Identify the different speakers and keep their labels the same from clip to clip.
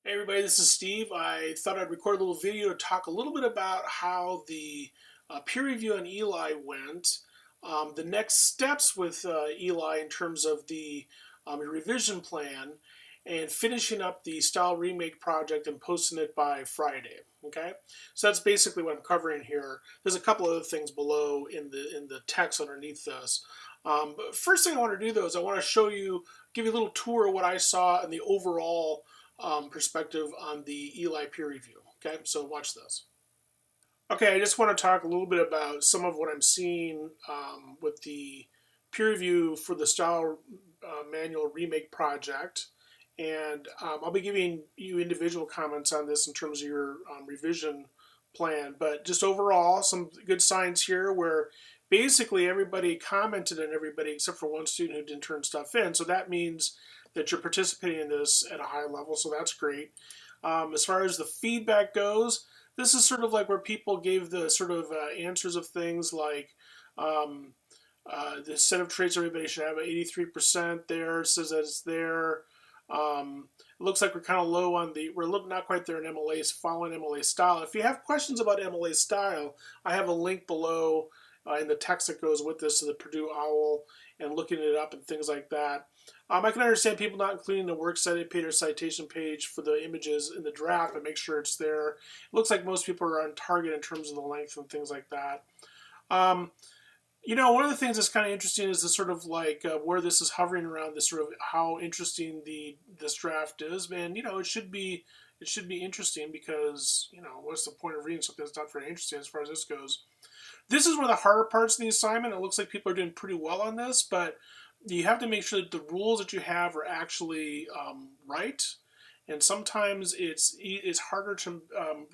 Speaker 1: Hey everybody, this is Steve. I thought I'd record a little video to talk a little bit about how the peer review on Eli went, the next steps with Eli in terms of the revision plan, and finishing up the style remake project and posting it by Friday. Okay, so that's basically what I'm covering here. There's a couple other things below in the text underneath this. But first thing I want to do though is I want to give you a little tour of what I saw in the overall perspective on the Eli peer review. Okay, so watch this. Okay, I just want to talk a little bit about some of what I'm seeing with the peer review for the style manual remake project. And I'll be giving you individual comments on this in terms of your revision plan. But just overall, some good signs here where basically everybody commented on everybody except for one student who didn't turn stuff in. So that means that you're participating in this at a high level. So that's great. As far as the feedback goes, this is sort of like where people gave the sort of answers of things like the set of traits everybody should have 83% there. It says that it's there. It looks like we're kind of low on we're not quite there in MLA's following MLA style. If you have questions about MLA style, I have a link below in the text that goes with this to the Purdue OWL and looking it up and things like that. I can understand people not including the works cited page or citation page for the images in the draft, but make sure it's there. It looks like most people are on target in terms of the length and things like that. Um, one of the things that's kind of interesting is the sort of like where this is hovering around this sort of how interesting this draft is. And it should be interesting because what's the point of reading something that's not very interesting as far as this goes? This is one of the harder parts of the assignment. It looks like people are doing pretty well on this, but you have to make sure that the rules that you have are actually right. And sometimes it's harder to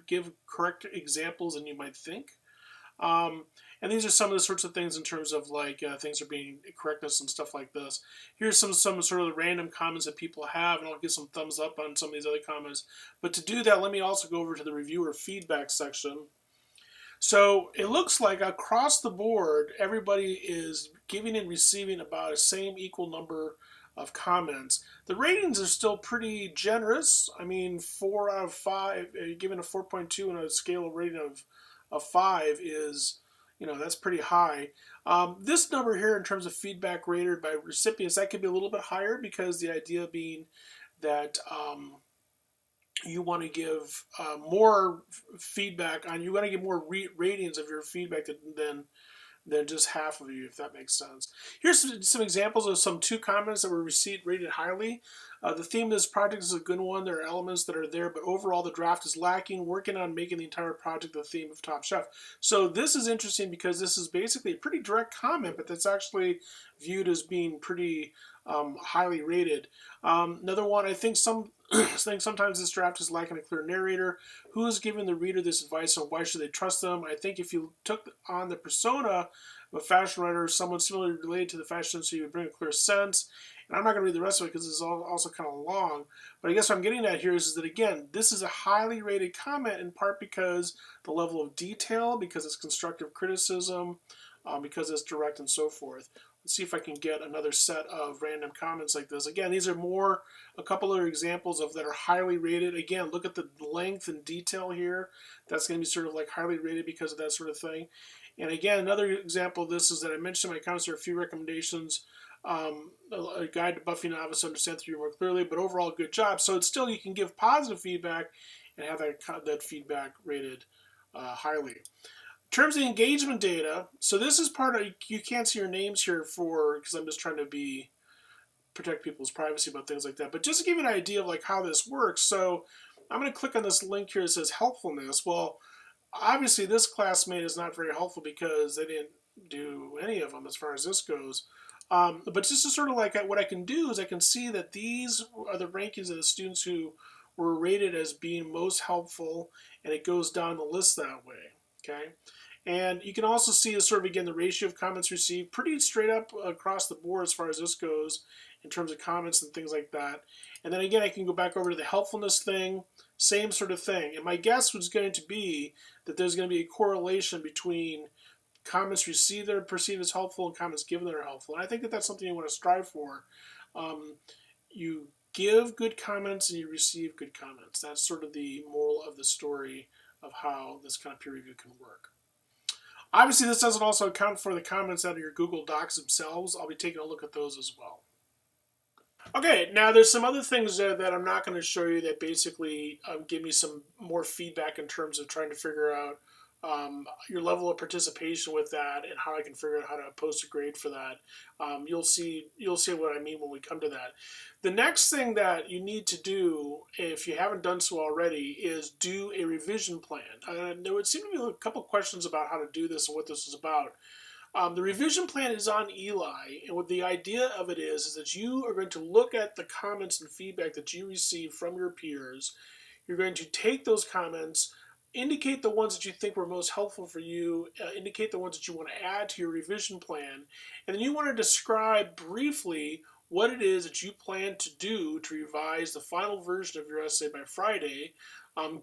Speaker 1: give correct examples than you might think. And these are some of the sorts of things in terms of like things are being correctness and stuff like this. Here's some sort of the random comments that people have, and I'll give some thumbs up on some of these other comments. But to do that, let me also go over to the reviewer feedback section. So it looks like across the board, everybody is giving and receiving about a same equal number of comments. The ratings are still pretty generous. I mean, 4 out of 5, given a 4.2 and a scale rating of 5 is, that's pretty high. This number here in terms of feedback rated by recipients, that could be a little bit higher because the idea being that you want to give more feedback on, you want to give more ratings of your feedback than just half of you, if that makes sense. Here's some examples of some 2 comments that were rated highly. The theme of this project is a good one. There are elements that are there, but overall the draft is lacking. Working on making the entire project the theme of Top Chef. So this is interesting because this is basically a pretty direct comment, but that's actually viewed as being pretty highly rated. Another one, I think sometimes this draft is lacking a clear narrator. Who is giving the reader this advice on why should they trust them? I think if you took on the persona of a fashion writer or someone similarly related to the fashion industry, you would bring a clear sense. And I'm not going to read the rest of it because it's also kind of long. But I guess what I'm getting at here is that, again, this is a highly rated comment in part because the level of detail, because it's constructive criticism, because it's direct and so forth. Let's see if I can get another set of random comments like this. Again, these are a couple other examples of that are highly rated. Again, look at the length and detail here. That's going to be sort of like highly rated because of that sort of thing. And again, another example of this is that I mentioned in my comments there are a few recommendations. A guide to Buffy novice to understand theory more clearly, but overall good job. So it's still, you can give positive feedback and have that feedback rated highly. In terms of the engagement data, so this is part of, you can't see your names here because I'm just trying to protect people's privacy about things like that. But just to give you an idea of like how this works, so I'm going to click on this link here that says helpfulness. Well, obviously this classmate is not very helpful because they didn't do any of them as far as this goes. But just to sort of like what I can do is I can see that these are the rankings of the students who were rated as being most helpful, and it goes down the list that way. Okay. And you can also see sort of, again, the ratio of comments received pretty straight up across the board as far as this goes in terms of comments and things like that. And then again, I can go back over to the helpfulness thing, same sort of thing. And my guess was going to be that there's going to be a correlation between comments received that are perceived as helpful and comments given that are helpful. And I think that that's something you want to strive for. You give good comments and you receive good comments. That's sort of the moral of the story of how this kind of peer review can work. Obviously, this doesn't also account for the comments out of your Google Docs themselves. I'll be taking a look at those as well. Okay, now there's some other things that I'm not going to show you that basically give me some more feedback in terms of trying to figure out your level of participation with that and how I can figure out how to post a grade for that. You'll see what I mean when we come to that. The next thing that you need to do, if you haven't done so already, is do a revision plan. There would seem to be a couple questions about how to do this and what this is about. The revision plan is on Eli, and what the idea of it is that you are going to look at the comments and feedback that you receive from your peers. You're going to take those comments, indicate the ones that you think were most helpful for you, indicate the ones that you want to add to your revision plan, and then you want to describe briefly what it is that you plan to do to revise the final version of your essay by Friday,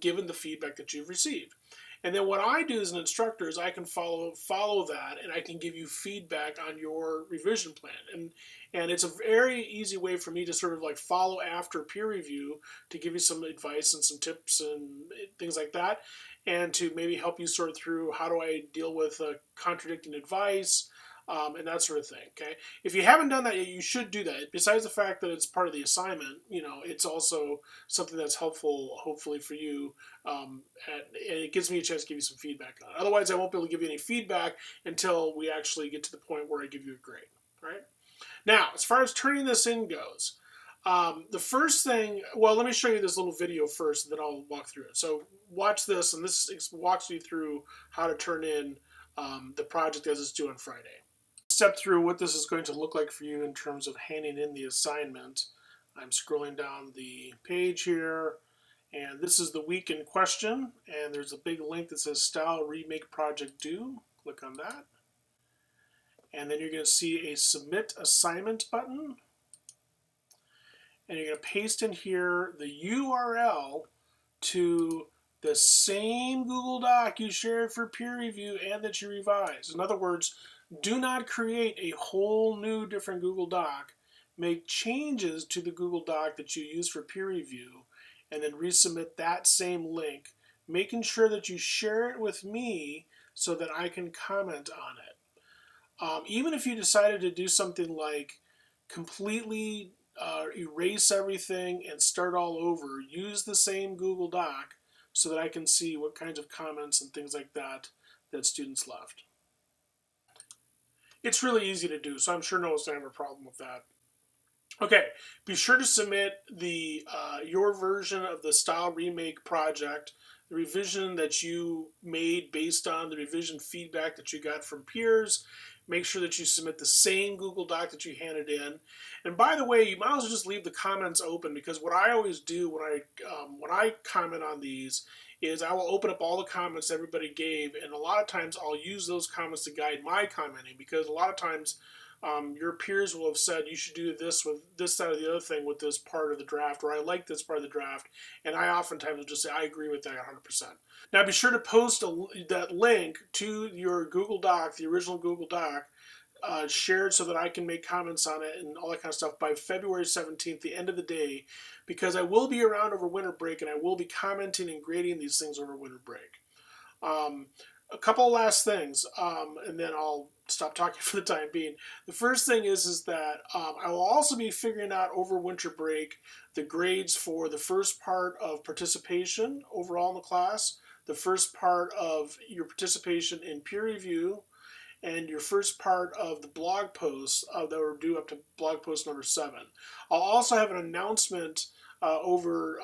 Speaker 1: given the feedback that you've received. And then what I do as an instructor is I can follow that, and I can give you feedback on your revision plan. And it's a very easy way for me to sort of like follow after peer review to give you some advice and some tips and things like that, and to maybe help you sort through how do I deal with contradicting advice, and that sort of thing. Okay, if you haven't done that yet, you should do that. Besides the fact that it's part of the assignment, it's also something that's helpful, hopefully, for you, and it gives me a chance to give you some feedback on it. Otherwise, I won't be able to give you any feedback until we actually get to the point where I give you a grade. Right? Now, as far as turning this in goes, the first thing, well, let me show you this little video first, and then I'll walk through it. So watch this, and this walks you through how to turn in the project as it's due on Friday. Step through what this is going to look like for you in terms of handing in the assignment. I'm scrolling down the page here, and this is the week in question, and there's a big link that says Style Remake Project Due. Click on that, and then you're going to see a Submit Assignment button, and you're going to paste in here the URL to the same Google Doc you shared for peer review and that you revised. In other words, do not create a whole new different Google Doc. Make changes to the Google Doc that you use for peer review and then resubmit that same link, making sure that you share it with me so that I can comment on it. Even if you decided to do something like completely erase everything and start all over, use the same Google Doc so that I can see what kinds of comments and things like that students left. It's really easy to do, so I'm sure no one's going to have a problem with that. Okay, be sure to submit your version of the Style Remake project, the revision that you made based on the revision feedback that you got from peers. Make sure that you submit the same Google Doc that you handed in. And by the way, you might as well just leave the comments open, because what I always do when I comment on these is I will open up all the comments everybody gave, and a lot of times I'll use those comments to guide my commenting, because a lot of times your peers will have said you should do this with this, that, or the other thing with this part of the draft, or I like this part of the draft, and I oftentimes will just say I agree with that 100%. Now be sure to post that link to your Google Doc, the original Google Doc, shared so that I can make comments on it and all that kind of stuff by February 17th, the end of the day, because I will be around over winter break and I will be commenting and grading these things over winter break. A couple of last things, and then I'll stop talking for the time being. The first thing is that I will also be figuring out over winter break the grades for the first part of participation overall in the class, the first part of your participation in peer review, and your first part of the blog posts that were due up to blog post number 7. I'll also have an announcement over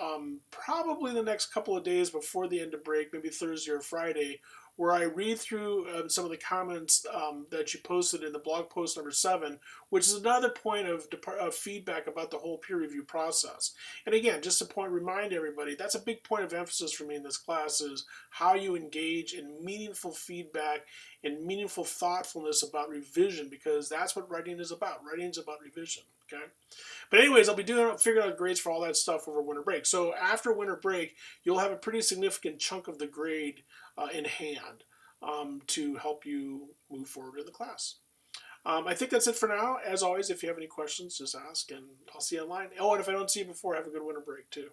Speaker 1: probably the next couple of days before the end of break, maybe Thursday or Friday, where I read through some of the comments that you posted in the blog post number 7, which is another point of feedback about the whole peer review process. And again, just to remind everybody, that's a big point of emphasis for me in this class, is how you engage in meaningful feedback and meaningful thoughtfulness about revision, because that's what writing is about. Writing is about revision, okay? But anyways, I'll be figuring out grades for all that stuff over winter break. So after winter break, you'll have a pretty significant chunk of the grade in hand to help you move forward in the class. I think that's it for now. As always, if you have any questions, just ask, and I'll see you online. Oh, and if I don't see you before, have a good winter break too.